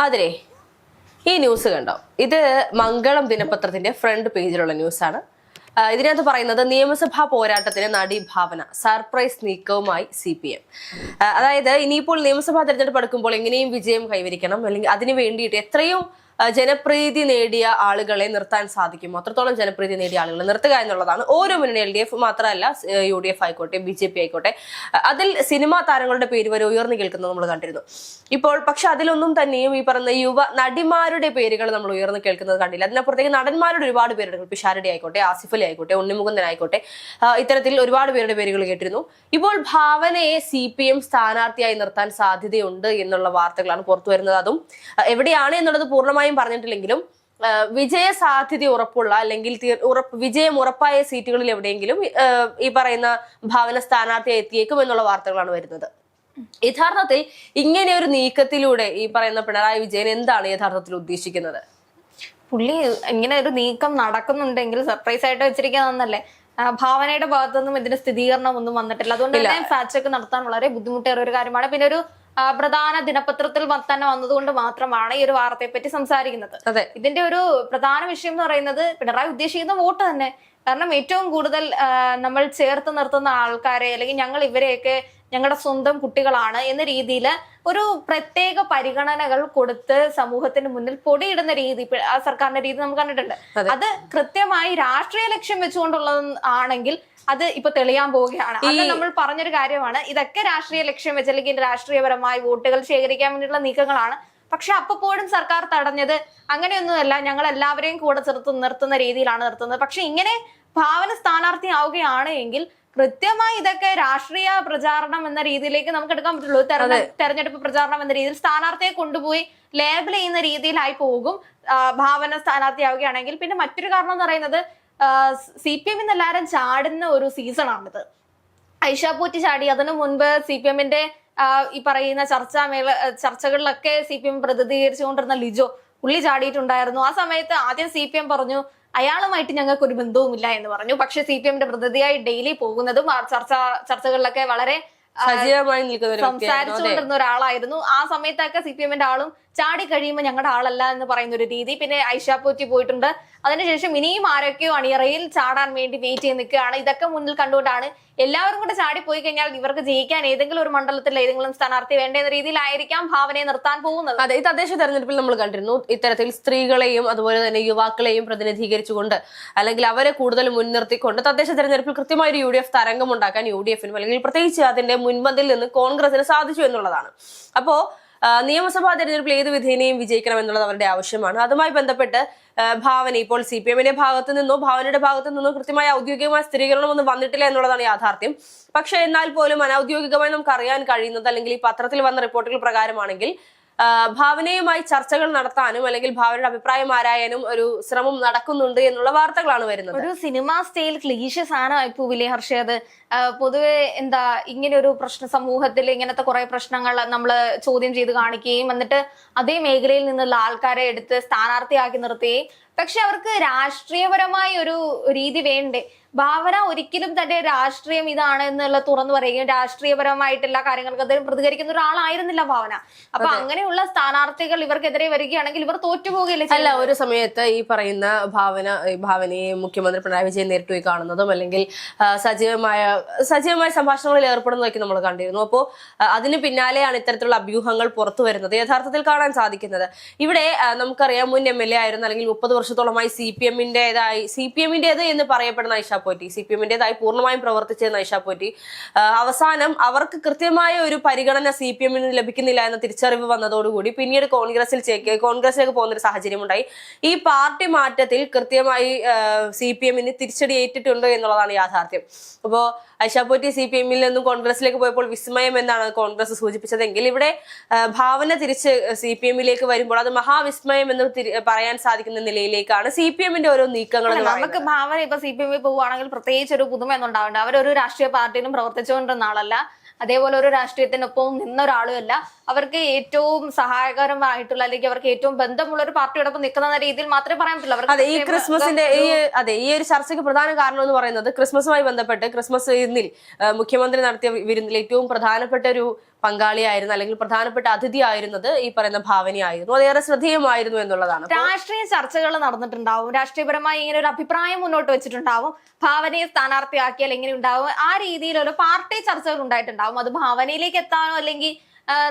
ആതിരെ, ഈ ന്യൂസ് കണ്ടോ? ഇത് മംഗളം ദിനപത്രത്തിന്റെ ഫ്രണ്ട് പേജിലുള്ള ന്യൂസാണ്. ഇതിനകത്ത് പറയുന്നത് നിയമസഭാ പോരാട്ടത്തിന് നടി ഭാവന സർപ്രൈസ് നീക്കവുമായി CPM. അതായത് ഇനിയിപ്പോൾ നിയമസഭാ തെരഞ്ഞെടുപ്പ് അടുക്കുമ്പോൾ എങ്ങനെയും വിജയം കൈവരിക്കണം, അല്ലെങ്കിൽ അതിനു വേണ്ടിയിട്ട് എത്രയും ജനപ്രീതി നേടിയ ആളുകളെ നിർത്താൻ സാധിക്കുമോ അത്രത്തോളം ജനപ്രീതി നേടിയ ആളുകളെ നിർത്തുക എന്നുള്ളതാണ് ഓരോ മുന്നണി. LDF മാത്രമല്ല, UDF ആയിക്കോട്ടെ, BJP ആയിക്കോട്ടെ, അതിൽ സിനിമാ താരങ്ങളുടെ പേര് വരെ ഉയർന്നു കേൾക്കുന്നത് നമ്മൾ കണ്ടിരുന്നു. ഇപ്പോൾ പക്ഷെ അതിലൊന്നും തന്നെയും ഈ പറഞ്ഞ യുവ നടിമാരുടെ പേരുകൾ നമ്മൾ ഉയർന്നു കേൾക്കുന്നത് കണ്ടില്ല. അതിനപ്പുറത്തേക്ക് നടന്മാരുടെ ഒരുപാട് പേരുടെ, പിഷാരടി ആയിക്കോട്ടെ, ആസിഫ് അലി ആയിക്കോട്ടെ, ഉണ്ണിമുകുന്ദൻ ആയിക്കോട്ടെ, ഇത്തരത്തിൽ ഒരുപാട് പേരുടെ പേരുകൾ കേട്ടിരുന്നു. ഇപ്പോൾ ഭാവനയെ CPM സ്ഥാനാർത്ഥിയായി നിർത്താൻ സാധ്യതയുണ്ട് എന്നുള്ള വാർത്തകളാണ് പുറത്തു വരുന്നത്. അതും എവിടെയാണ് എന്നുള്ളത് പൂർണ്ണമായും പറഞ്ഞിട്ടില്ലെങ്കിലും വിജയ സാധ്യത ഉറപ്പുള്ള, അല്ലെങ്കിൽ വിജയം ഉറപ്പായ സീറ്റുകളിൽ എവിടെയെങ്കിലും ഈ പറയുന്ന ഭാവന സ്ഥാനാർത്ഥിയായി എത്തിയേക്കും എന്നുള്ള വാർത്തകളാണ് വരുന്നത്. യഥാർത്ഥത്തിൽ ഇങ്ങനെ ഒരു നീക്കത്തിലൂടെ ഈ പറയുന്ന പിണറായി വിജയൻ എന്താണ് യഥാർത്ഥത്തിൽ ഉദ്ദേശിക്കുന്നത്? പുള്ളി ഇങ്ങനെ ഒരു നീക്കം നടക്കുന്നുണ്ടെങ്കിൽ സർപ്രൈസ് ആയിട്ട് വെച്ചിരിക്കുന്നതല്ലേ. ഭാവനയുടെ ഭാഗത്തുനിന്നും ഇതിന്റെ സ്ഥിരീകരണം ഒന്നും വന്നിട്ടില്ല. അതുകൊണ്ട് തന്നെ ഫാക്ട് ചെക്ക് നടത്താൻ വളരെ ബുദ്ധിമുട്ടേറിയ ഒരു കാര്യമാണ്. പിന്നെ ഒരു പ്രധാന ദിനപത്രത്തിൽ തന്നെ വന്നതുകൊണ്ട് മാത്രമാണ് ഈ ഒരു വാർത്തയെ പറ്റി സംസാരിക്കുന്നത്. ഇതിന്റെ ഒരു പ്രധാന വിഷയം എന്ന് പറയുന്നത് പിണറായി ഉദ്ദേശിക്കുന്ന വോട്ട് തന്നെ. കാരണം ഏറ്റവും കൂടുതൽ നമ്മൾ ചേർത്ത് നിർത്തുന്ന ആൾക്കാരെ, അല്ലെങ്കിൽ ഞങ്ങൾ ഇവരെയൊക്കെ ഞങ്ങളുടെ സ്വന്തം കുട്ടികളാണ് എന്ന രീതിയിൽ ഒരു പ്രത്യേക പരിഗണനകൾ കൊടുത്ത് സമൂഹത്തിന് മുന്നിൽ പൊടിയിടുന്ന രീതി ആ സർക്കാരിന്റെ രീതി നമുക്ക് കണ്ടിട്ടുണ്ട്. അത് കൃത്യമായി രാഷ്ട്രീയ ലക്ഷ്യം വെച്ചുകൊണ്ടുള്ളത് ആണെങ്കിൽ അത് ഇപ്പൊ തെളിയാൻ പോവുകയാണ്. അത് നമ്മൾ പറഞ്ഞൊരു കാര്യമാണ്. ഇതൊക്കെ രാഷ്ട്രീയ ലക്ഷ്യം വെച്ച്, അല്ലെങ്കിൽ രാഷ്ട്രീയപരമായി വോട്ടുകൾ ശേഖരിക്കാൻ വേണ്ടിയിട്ടുള്ള നീക്കങ്ങളാണ്. പക്ഷെ അപ്പോഴും സർക്കാർ തടഞ്ഞത് അങ്ങനെയൊന്നുമല്ല, ഞങ്ങൾ എല്ലാവരെയും കൂടെ നിർത്തുന്ന രീതിയിലാണ് നിർത്തുന്നത്. പക്ഷെ ഇങ്ങനെ ഭാവന സ്ഥാനാർത്ഥി ആവുകയാണ് എങ്കിൽ കൃത്യമായി ഇതൊക്കെ രാഷ്ട്രീയ പ്രചാരണം എന്ന രീതിയിലേക്ക് നമുക്ക് എടുക്കാൻ പറ്റുള്ളൂ. തെരഞ്ഞെടുപ്പ് പ്രചാരണം എന്ന രീതിയിൽ സ്ഥാനാർത്ഥിയെ കൊണ്ടുപോയി ലേബൽ ചെയ്യുന്ന രീതിയിലായി പോകും ഭാവന സ്ഥാനാർത്ഥിയാവുകയാണെങ്കിൽ. പിന്നെ മറ്റൊരു കാരണം എന്ന് പറയുന്നത് CPM എല്ലാവരും ചാടുന്ന ഒരു സീസണാണിത്. ഐഷ പൂറ്റി ചാടി, അതിനു മുൻപ് CPM-ന്റെ ഈ പറയുന്ന ചർച്ചകളിലൊക്കെ CPM പ്രതിനിധീകരിച്ചുകൊണ്ടിരുന്ന ലിജോ, പുള്ളി ചാടിയിട്ടുണ്ടായിരുന്നു. ആ സമയത്ത് ആദ്യം CPM പറഞ്ഞു അയാളുമായിട്ട് ഞങ്ങൾക്ക് ഒരു ബന്ധവുമില്ല എന്ന് പറഞ്ഞു. പക്ഷെ CPM-ന്റെ പ്രതിനിധിയായി ഡെയിലി പോകുന്നതും ചർച്ചകളിലൊക്കെ വളരെ സംസാരിച്ചുകൊണ്ടിരുന്ന ഒരാളായിരുന്നു. ആ സമയത്തൊക്കെ CPM-ന്റെ ആളും ചാടി കഴിയുമ്പോൾ ഞങ്ങളുടെ ആളല്ല എന്ന് പറയുന്ന ഒരു രീതി. പിന്നെ ഐഷ പൂറ്റി പോയിട്ടുണ്ട്. അതിനുശേഷം ഇനിയും ആരൊക്കെയോ അണിയറയിൽ ചാടാൻ വേണ്ടി വെയിറ്റ് ചെയ്ത് നിൽക്കുകയാണ്. ഇതൊക്കെ മുന്നിൽ കണ്ടുകൊണ്ടാണ് എല്ലാവരും കൂടെ ചാടിപ്പോയി കഴിഞ്ഞാൽ ഇവർക്ക് ജയിക്കാൻ ഏതെങ്കിലും ഒരു മണ്ഡലത്തിൽ ഏതെങ്കിലും സ്ഥാനാർത്ഥി വേണ്ടെന്ന രീതിയിലായിരിക്കാം ഭാവനയെ നിർത്താൻ പോകുന്നത്. അതെ, ഈ തദ്ദേശ തെരഞ്ഞെടുപ്പിൽ നമ്മൾ കണ്ടിരുന്നു ഇത്തരത്തിൽ സ്ത്രീകളെയും അതുപോലെ തന്നെ യുവാക്കളെയും പ്രതിനിധീകരിച്ചുകൊണ്ട്, അല്ലെങ്കിൽ അവരെ കൂടുതൽ മുൻനിർത്തിക്കൊണ്ട് തദ്ദേശ തെരഞ്ഞെടുപ്പിൽ കൃത്യമായ ഒരു UDF തരംഗം ഉണ്ടാക്കാൻ UDF-നും അല്ലെങ്കിൽ പ്രത്യേകിച്ച് അതിന്റെ മുൻപന്തിൽ നിന്ന് കോൺഗ്രസിന് സാധിച്ചു എന്നുള്ളതാണ്. അപ്പോ നിയമസഭാ തെരഞ്ഞെടുപ്പിൽ ഏത് വിധേനയും വിജയിക്കണം എന്നുള്ളത് അവരുടെ ആവശ്യമാണ്. അതുമായി ബന്ധപ്പെട്ട് ഭാവന ഇപ്പോൾ CPM-ന്റെ ഭാഗത്തു നിന്നോ ഭാവനയുടെ ഭാഗത്തു നിന്നോ കൃത്യമായ ഔദ്യോഗികമായ സ്ഥിരീകരണമൊന്നും വന്നിട്ടില്ല എന്നുള്ളതാണ് യാഥാർത്ഥ്യം. പക്ഷെ എന്നാൽ പോലും അനൌദ്യോഗികമായി നമുക്ക് അറിയാൻ കഴിയുന്നത്, അല്ലെങ്കിൽ ഈ പത്രത്തിൽ വന്ന റിപ്പോർട്ടുകൾ പ്രകാരമാണെങ്കിൽ ഭാവനയുമായി ചർച്ചകൾ നടത്താനും അല്ലെങ്കിൽ ഭാവനയുടെ അഭിപ്രായം ആരായാനും ഒരു ശ്രമം നടക്കുന്നുണ്ട് എന്നുള്ള വാർത്തകളാണ് വരുന്നത്. ഒരു സിനിമ സ്റ്റൈൽ ക്ലീശ സാധനമായി പോവില്ലേ ഹർഷത്? പൊതുവെ ഇങ്ങനെ ഒരു പ്രശ്ന സമൂഹത്തിൽ ഇങ്ങനത്തെ കുറെ പ്രശ്നങ്ങൾ നമ്മൾ ചോദ്യം ചെയ്ത് കാണിക്കുകയും എന്നിട്ട് അതേ മേഖലയിൽ നിന്നുള്ള ആൾക്കാരെ എടുത്ത് സ്ഥാനാർത്ഥിയാക്കി നിർത്തുകയും, പക്ഷെ അവർക്ക് രാഷ്ട്രീയപരമായ ഒരു രീതി വേണ്ടേ? ഭാവന ഒരിക്കലും തന്റെ രാഷ്ട്രീയം ഇതാണ് എന്നുള്ള തുറന്നു പറയുകയും രാഷ്ട്രീയപരമായിട്ട് എല്ലാ കാര്യങ്ങൾക്കും അദ്ദേഹം പ്രതികരിക്കുന്ന ഒരാളായിരുന്നില്ല ഭാവന. അപ്പൊ അങ്ങനെയുള്ള സ്ഥാനാർത്ഥികൾ ഇവർക്കെതിരെ വരികയാണെങ്കിൽ ഇവർ തോറ്റുപോകുകയില്ല. അല്ല, ഒരു സമയത്ത് ഈ പറയുന്ന ഭാവനയെ മുഖ്യമന്ത്രി പിണറായി വിജയൻ നേരിട്ട് പോയി കാണുന്നതും അല്ലെങ്കിൽ സജീവമായ സംഭാഷണങ്ങളിൽ ഏർപ്പെടുന്നതൊക്കെ നമ്മൾ കണ്ടിരുന്നു. അപ്പോൾ അതിന് പിന്നാലെയാണ് ഇത്തരത്തിലുള്ള അഭ്യൂഹങ്ങൾ പുറത്തു വരുന്നത് യഥാർത്ഥത്തിൽ കാണാൻ സാധിക്കുന്നത്. ഇവിടെ നമുക്കറിയാം, മുൻ MLA ആയിരുന്നു, അല്ലെങ്കിൽ 30 വർഷത്തോളമായി CPM-ന്റേത് എന്ന് പറയപ്പെടുന്ന ഐഷ പോറ്റി, CPM-ന്റേതായി പൂർണ്ണമായും പ്രവർത്തിച്ചിരുന്ന ഐഷ പോറ്റി, അവസാനം അവർക്ക് കൃത്യമായ ഒരു പരിഗണന CPM-ന് ലഭിക്കുന്നില്ല എന്ന തിരിച്ചറിവ് വന്നതോടുകൂടി പിന്നീട് കോൺഗ്രസിലേക്ക് പോകുന്ന ഒരു സാഹചര്യം ഉണ്ടായി. ഈ പാർട്ടി മാറ്റത്തിൽ കൃത്യമായി CPM-ന് തിരിച്ചടി ഏറ്റിട്ടുണ്ട് എന്നുള്ളതാണ് യാഥാർത്ഥ്യം. അപ്പോ ഐഷ പോറ്റി CPM-ൽ നിന്നും കോൺഗ്രസിലേക്ക് പോയപ്പോൾ വിസ്മയം എന്നാണ് കോൺഗ്രസ് സൂചിപ്പിച്ചതെങ്കിൽ, ഇവിടെ ഭാവന തിരിച്ച് CPM-ലേക്ക് വരുമ്പോൾ അത് മഹാവിസ്മയം എന്ന് പറയാൻ സാധിക്കുന്ന നിലയിലേക്കാണ് CPM-ന്റെ ഓരോ നീക്കങ്ങൾ. നമുക്ക് ഭാവന ഇപ്പൊ CPM-ൽ പോവുകയാണെങ്കിൽ പ്രത്യേകിച്ച് ഒരു പുതുമ ഒന്നുണ്ടാവേണ്ട. അവരൊരു രാഷ്ട്രീയ പാർട്ടിയിലും പ്രവർത്തിച്ചുകൊണ്ടിരുന്ന ആളല്ല, അതേപോലെ ഒരു രാഷ്ട്രീയത്തിനൊപ്പം നിന്ന ഒരാളുമല്ല. അവർക്ക് ഏറ്റവും സഹായകരമായിട്ടുള്ള, അല്ലെങ്കിൽ അവർക്ക് ഏറ്റവും ബന്ധമുള്ള ഒരു പാർട്ടിയോടൊപ്പം നിൽക്കുന്ന രീതിയിൽ മാത്രമേ പറയാൻ പറ്റുള്ളൂ. അതെ, ഈ ക്രിസ്മസിന്റെ ഈ ഒരു ചർച്ചയ്ക്ക് പ്രധാന കാരണം എന്ന് പറയുന്നത് ക്രിസ്മസുമായി ബന്ധപ്പെട്ട് ക്രിസ്മസ് വിരുന്നിൽ മുഖ്യമന്ത്രി നടത്തിയ വിരുന്നിൽ ഏറ്റവും പ്രധാനപ്പെട്ട ഒരു പങ്കാളിയായിരുന്നു അല്ലെങ്കിൽ പ്രധാനപ്പെട്ട അതിഥിയായിരുന്നത് ഈ പറയുന്ന ഭാവനയായിരുന്നു. അതേറെ ശ്രദ്ധേയമായിരുന്നു എന്നുള്ളതാണ്. രാഷ്ട്രീയ ചർച്ചകൾ നടന്നിട്ടുണ്ടാവും, രാഷ്ട്രീയപരമായി ഇങ്ങനെ ഒരു അഭിപ്രായം മുന്നോട്ട് വെച്ചിട്ടുണ്ടാവും, ഭാവനയെ സ്ഥാനാർത്ഥിയാക്കിയാൽ എങ്ങനെ ഉണ്ടാവും, ആ രീതിയിലുള്ള പാർട്ടി ചർച്ചകൾ ഉണ്ടായിട്ടുണ്ടാവും. അത് ഭാവനയിലേക്ക് എത്താനോ അല്ലെങ്കിൽ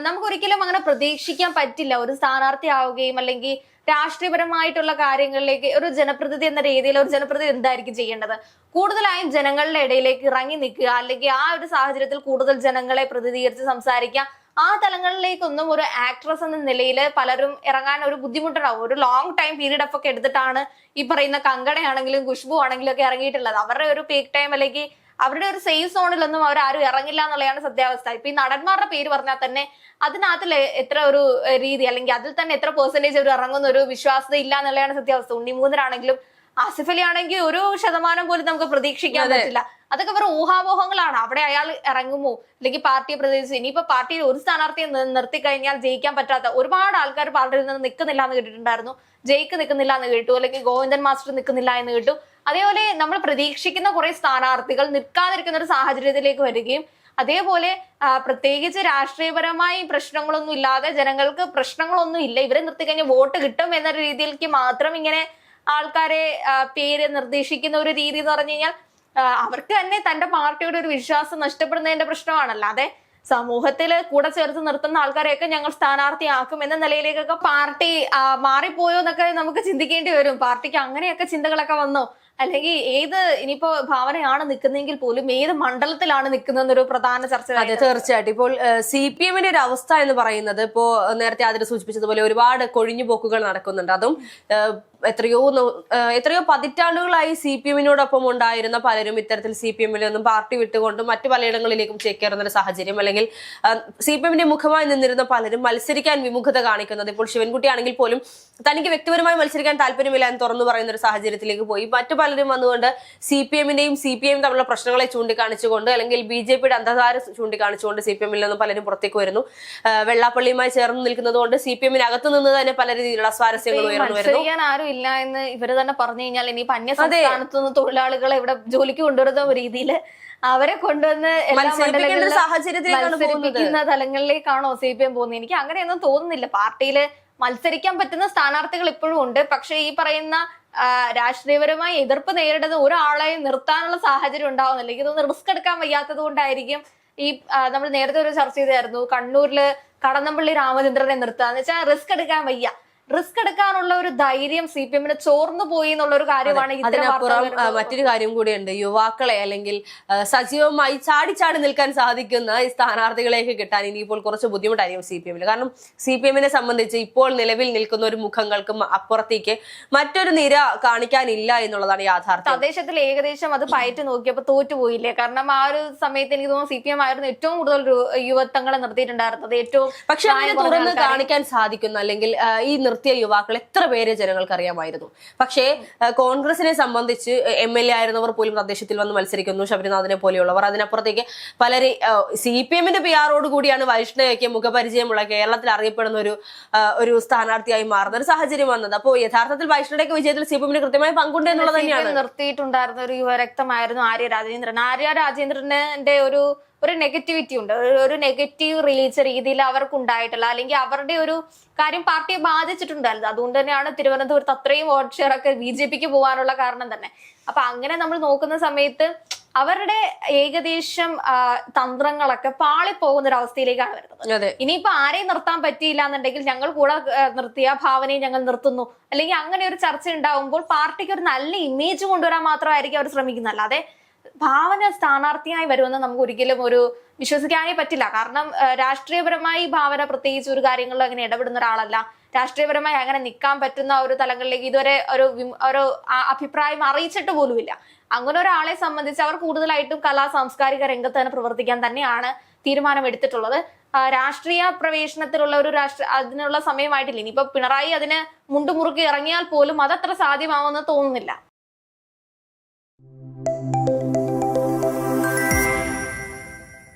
നമുക്ക് ഒരിക്കലും അങ്ങനെ പ്രതീക്ഷിക്കാൻ പറ്റില്ല. ഒരു സ്ഥാനാർത്ഥി ആവുകയും അല്ലെങ്കിൽ രാഷ്ട്രീയപരമായിട്ടുള്ള കാര്യങ്ങളിലേക്ക് ഒരു ജനപ്രതിനിധി എന്ന രീതിയിൽ ഒരു ജനപ്രതിനിധി എന്തായിരിക്കും ചെയ്യേണ്ടത്? കൂടുതലായും ജനങ്ങളുടെ ഇടയിലേക്ക് ഇറങ്ങി നിൽക്കുക, അല്ലെങ്കിൽ ആ ഒരു സാഹചര്യത്തിൽ കൂടുതൽ ജനങ്ങളെ പ്രതിനിധീകരിച്ച് സംസാരിക്കുക. ആ തലങ്ങളിലേക്കൊന്നും ഒരു ആക്ട്രസ് എന്ന നിലയിൽ പലരും ഇറങ്ങാൻ ഒരു ബുദ്ധിമുട്ടുണ്ടാവും. ഒരു ലോങ് ടൈം പീരീഡ് ഒക്കെ എടുത്തിട്ടാണ് ഈ പറയുന്ന കങ്കണയാണെങ്കിലും ഖുഷ്ബു ആണെങ്കിലും ഒക്കെ ഇറങ്ങിയിട്ടുള്ളത്. അവരുടെ ഒരു പീക്ക് ടൈം അല്ലെങ്കിൽ അവരുടെ ഒരു സേഫ് സോണിലൊന്നും അവരാരും ഇറങ്ങില്ല എന്നുള്ളതാണ് സത്യാവസ്ഥ. ഇപ്പൊ ഈ നടന്മാരുടെ പേര് പറഞ്ഞാൽ തന്നെ അതിനകത്തിൽ എത്ര ഒരു രീതി അല്ലെങ്കിൽ അതിൽ തന്നെ എത്ര പെർസെന്റേജ് അവർ ഇറങ്ങുന്ന ഒരു വിശ്വാസത ഇല്ല എന്നുള്ളതാണ് സത്യാവസ്ഥ. ഉണ്ണിമൂന്നനാണെങ്കിലും ആസിഫ് അലി ആണെങ്കിൽ 1% പോലും നമുക്ക് പ്രതീക്ഷിക്കാൻ പറ്റില്ല. അതൊക്കെ വെറും ഊഹാപോഹങ്ങളാണ്. അവിടെ അയാൾ ഇറങ്ങുമോ അല്ലെങ്കിൽ പാർട്ടിയെ പ്രതിനിധിച്ച് ഇനിയിപ്പോ പാർട്ടിയിൽ ഒരു സ്ഥാനാർത്ഥിയെ നിർത്തി കഴിഞ്ഞാൽ ജയിക്കാൻ പറ്റാത്ത ഒരുപാട് ആൾക്കാർ പാർട്ടിയിൽ നിന്ന് നിൽക്കുന്നില്ല എന്ന് കേട്ടിട്ടുണ്ടായിരുന്നു. ജയിക്ക് നിൽക്കുന്നില്ല എന്ന് കേട്ടു, അല്ലെങ്കിൽ ഗോവിന്ദൻ മാസ്റ്റർ നിൽക്കുന്നില്ല എന്ന് കേട്ടു. അതേപോലെ നമ്മൾ പ്രതീക്ഷിക്കുന്ന കുറെ സ്ഥാനാർത്ഥികൾ നിൽക്കാതിരിക്കുന്ന ഒരു സാഹചര്യത്തിലേക്ക് വരികയും അതേപോലെ പ്രത്യേകിച്ച് രാഷ്ട്രീയപരമായി പ്രശ്നങ്ങളൊന്നും ഇല്ലാതെ ജനങ്ങൾക്ക് പ്രശ്നങ്ങളൊന്നും ഇല്ല, ഇവരെ നിർത്തി കഴിഞ്ഞാൽ വോട്ട് കിട്ടും എന്ന രീതിയിലേക്ക് മാത്രം ഇങ്ങനെ ആൾക്കാരെ പേര് നിർദ്ദേശിക്കുന്ന ഒരു രീതി എന്ന് പറഞ്ഞു കഴിഞ്ഞാൽ അവർക്ക് തന്നെ തന്റെ പാർട്ടിയുടെ ഒരു വിശ്വാസം നഷ്ടപ്പെടുന്നതിന്റെ പ്രശ്നമാണ്. അല്ലാതെ സമൂഹത്തിൽ കൂടെ ചേർത്ത് നിർത്തുന്ന ആൾക്കാരെയൊക്കെ ഞങ്ങൾ സ്ഥാനാർത്ഥിയാക്കും എന്ന നിലയിലേക്കൊക്കെ പാർട്ടി മാറിപ്പോയോ എന്നൊക്കെ നമുക്ക് ചിന്തിക്കേണ്ടി വരും. പാർട്ടിക്ക് അങ്ങനെയൊക്കെ ചിന്തകളൊക്കെ വന്നോ, അല്ലെങ്കിൽ ഏത് ഇനിയിപ്പോ ഭാവനയാണ് നിൽക്കുന്നതെങ്കിൽ പോലും ഏത് മണ്ഡലത്തിലാണ് നിൽക്കുന്നതെന്നൊരു പ്രധാന ചർച്ച. അതെ, തീർച്ചയായിട്ടും. ഇപ്പോൾ CPM-ന്റെ ഒരു അവസ്ഥ എന്ന് പറയുന്നത് ഇപ്പോ നേരത്തെ അതിൽ സൂചിപ്പിച്ചതുപോലെ ഒരുപാട് കൊഴിഞ്ഞുപോക്കുകൾ നടക്കുന്നുണ്ട്. അതും എത്രയോ പതിറ്റാണ്ടുകളായി CPM-നോടൊപ്പം ഉണ്ടായിരുന്ന പലരും ഇത്തരത്തിൽ CPM-ൽ നിന്നും പാർട്ടി വിട്ടുകൊണ്ടും മറ്റു പലയിടങ്ങളിലേക്കും ചേക്കേറുന്ന ഒരു സാഹചര്യം, അല്ലെങ്കിൽ CPM-ന്റെ മുഖമായി നിന്നിരുന്ന പലരും മത്സരിക്കാൻ വിമുഖത കാണിക്കുന്നത്. ഇപ്പോൾ ശിവൻകുട്ടി ആണെങ്കിൽ പോലും തനിക്ക് വ്യക്തിപരമായി മത്സരിക്കാൻ താല്പര്യമില്ല എന്ന് തുറന്നു പറയുന്ന ഒരു സാഹചര്യത്തിലേക്ക് പോയി. മറ്റു പലരും വന്നുകൊണ്ട് CPM-ന്റെയും CPM തമ്മിലുള്ള പ്രശ്നങ്ങളെ ചൂണ്ടിക്കാണിച്ചുകൊണ്ട് അല്ലെങ്കിൽ BJP-യുടെ അന്ധകാര ചൂണ്ടിക്കാണിച്ചുകൊണ്ട് CPM-ൽ നിന്നും പലരും പുറത്തേക്ക് വരുന്നു. വെള്ളാപ്പള്ളിയുമായി ചേർന്ന് നിൽക്കുന്നത് കൊണ്ട് CPM-നകത്ത് നിന്ന് തന്നെ പല രീതിയിലുള്ള സ്വാരസ്യങ്ങൾ ഉയർന്നു വരുന്നു. ഇല്ല എന്ന് ഇവര് തന്നെ പറഞ്ഞു കഴിഞ്ഞാൽ ഇനിയിപ്പോ അന്യ സംസ്ഥാനത്തു നിന്ന് തൊഴിലാളികളെ ഇവിടെ ജോലിക്ക് കൊണ്ടുവരുന്ന രീതിയിൽ അവരെ കൊണ്ടുവന്ന് എല്ലാ മണ്ഡലങ്ങളിലും മത്സരിപ്പിക്കുന്ന തലങ്ങളിലേക്കാണോ CPM പോകുന്നത്? എനിക്ക് അങ്ങനെയൊന്നും തോന്നുന്നില്ല. പാർട്ടിയില് മത്സരിക്കാൻ പറ്റുന്ന സ്ഥാനാർത്ഥികൾ ഇപ്പോഴും ഉണ്ട്. പക്ഷെ ഈ പറയുന്ന രാഷ്ട്രീയപരമായി എതിർപ്പ് നേരിടുന്ന ഒരാളെ നിർത്താനുള്ള സാഹചര്യം ഉണ്ടാവുന്നില്ല. ഇതൊന്നും റിസ്ക് എടുക്കാൻ വയ്യാത്തത് കൊണ്ടായിരിക്കും. ഈ നമ്മൾ നേരത്തെ ഒരു ചർച്ച ചെയ്തായിരുന്നു, കണ്ണൂരില് കടന്നപ്പള്ളി രാമചന്ദ്രനെ നിർത്താന്ന് വെച്ചാൽ റിസ്ക് എടുക്കാൻ വയ്യ. റിസ്ക് എടുക്കാനുള്ള ഒരു ധൈര്യം CPM-ന് ചോർന്നു പോയി എന്നുള്ള ഒരു കാര്യമാണ്. ഇതിനപ്പുറം മറ്റൊരു കാര്യം കൂടിയുണ്ട്. യുവാക്കളെ അല്ലെങ്കിൽ സജീവമായി ചാടി നിൽക്കാൻ സാധിക്കുന്ന ഈ സ്ഥാനാർത്ഥികളെയൊക്കെ കിട്ടാൻ ഇനിയിപ്പോൾ കുറച്ച് ബുദ്ധിമുട്ടായിരിക്കും CPM-ന്. കാരണം CPM-നെ സംബന്ധിച്ച് ഇപ്പോൾ നിലവിൽ നിൽക്കുന്ന ഒരു മുഖങ്ങൾക്കും അപ്പുറത്തേക്ക് മറ്റൊരു നിര കാണിക്കാനില്ല എന്നുള്ളതാണ് യാഥാർത്ഥ്യം. പ്രദേശത്തിൽ ഏകദേശം അത് പയറ്റ് നോക്കിയപ്പോൾ തോറ്റുപോയില്ലേ? കാരണം ആ ഒരു സമയത്ത് എനിക്ക് തോന്നുന്നു CPM ആയിരുന്നു ഏറ്റവും കൂടുതൽ യുവത്വങ്ങളെ നിർത്തിയിട്ടുണ്ടായിരുന്നത്. ഏറ്റവും പക്ഷെ അങ്ങനെ തുറന്ന് കാണിക്കാൻ സാധിക്കുന്ന അല്ലെങ്കിൽ ഈ നിർത്തിയ യുവാക്കൾ എത്ര പേര് ജനങ്ങൾക്ക് അറിയാമായിരുന്നു. പക്ഷേ കോൺഗ്രസിനെ സംബന്ധിച്ച് MLA ആയിരുന്നവർ പോലും പ്രദേശത്തിൽ വന്ന് മത്സരിക്കുന്നു, ശബരിനാഥിനെ പോലെയുള്ളവർ. അതിനപ്പുറത്തേക്ക് പലരെ CPM-ന്റെ PR-ഓട് കൂടിയാണ് വൈഷ്ണവയ്ക്ക് മുഖപരിചയമുള്ള കേരളത്തിൽ അറിയപ്പെടുന്ന ഒരു സ്ഥാനാർത്ഥിയായി മാറുന്ന ഒരു സാഹചര്യം വന്നത്. അപ്പോൾ യഥാർത്ഥത്തിൽ വൈഷ്ണവയുടെ വിജയത്തിൽ CPM-ന് കൃത്യമായി പങ്കുണ്ട് എന്നുള്ളത് തന്നെയാണ്. നിർത്തിയിട്ടുണ്ടായിരുന്ന ഒരു യുവരക്തമായിരുന്നു ആര്യ രാജേന്ദ്രൻ. ആര്യ രാജേന്ദ്രന്റെ ഒരു നെഗറ്റിവിറ്റി ഉണ്ട്, ഒരു നെഗറ്റീവ് റിലീസ് രീതിയിൽ അവർക്ക് ഉണ്ടായിട്ടുള്ള അല്ലെങ്കിൽ അവരുടെ ഒരു കാര്യം പാർട്ടിയെ ബാധിച്ചിട്ടുണ്ടായിരുന്നു. അതുകൊണ്ട് തന്നെയാണ് തിരുവനന്തപുരത്ത് അത്രയും വോട്ട് ഷെയർ ഒക്കെ BJP-ക്ക് പോകാനുള്ള കാരണം തന്നെ. അപ്പൊ അങ്ങനെ നമ്മൾ നോക്കുന്ന സമയത്ത് അവരുടെ ഏകദേശം തന്ത്രങ്ങളൊക്കെ പാളിപ്പോകുന്ന ഒരു അവസ്ഥയിലേക്കാണ് വരുന്നത്. ഇനിയിപ്പോ ആരെയും നിർത്താൻ പറ്റിയില്ല എന്നുണ്ടെങ്കിൽ ഞങ്ങൾ കൂടെ നിർത്തിയ ഭാവനയെ ഞങ്ങൾ നിർത്തുന്നു, അല്ലെങ്കിൽ അങ്ങനെ ഒരു ചർച്ച ഉണ്ടാവുമ്പോൾ പാർട്ടിക്ക് ഒരു നല്ല ഇമേജ് കൊണ്ടുവരാൻ മാത്രമായിരിക്കും അവർ ശ്രമിക്കുന്നത്. അല്ലാതെ ഭാവന സ്ഥാനാർത്ഥിയായി വരുമെന്ന് നമുക്ക് ഒരിക്കലും വിശ്വസിക്കാനേ പറ്റില്ല. കാരണം രാഷ്ട്രീയപരമായി ഭാവന പ്രത്യേകിച്ച് ഒരു കാര്യങ്ങളിലും അങ്ങനെ ഇടപെടുന്ന ഒരാളല്ല. രാഷ്ട്രീയപരമായി അങ്ങനെ നിൽക്കാൻ പറ്റുന്ന ഒരു തലങ്ങളിലേക്ക് ഇതുവരെ ഒരു അഭിപ്രായം അറിയിച്ചിട്ട് പോലുമില്ല. അങ്ങനെ ഒരാളെ സംബന്ധിച്ച് അവർ കൂടുതലായിട്ടും സാംസ്കാരിക രംഗത്ത് തന്നെ പ്രവർത്തിക്കാൻ തന്നെയാണ് തീരുമാനമെടുത്തിട്ടുള്ളത്. രാഷ്ട്രീയ പ്രവേശനത്തിലുള്ള അതിനുള്ള സമയമായിട്ടില്ല. ഇനിയിപ്പോ പിണറായി അതിന് മുണ്ടുമുറുക്കി ഇറങ്ങിയാൽ പോലും അതത്ര സാധ്യമാവുമെന്ന് തോന്നുന്നില്ല.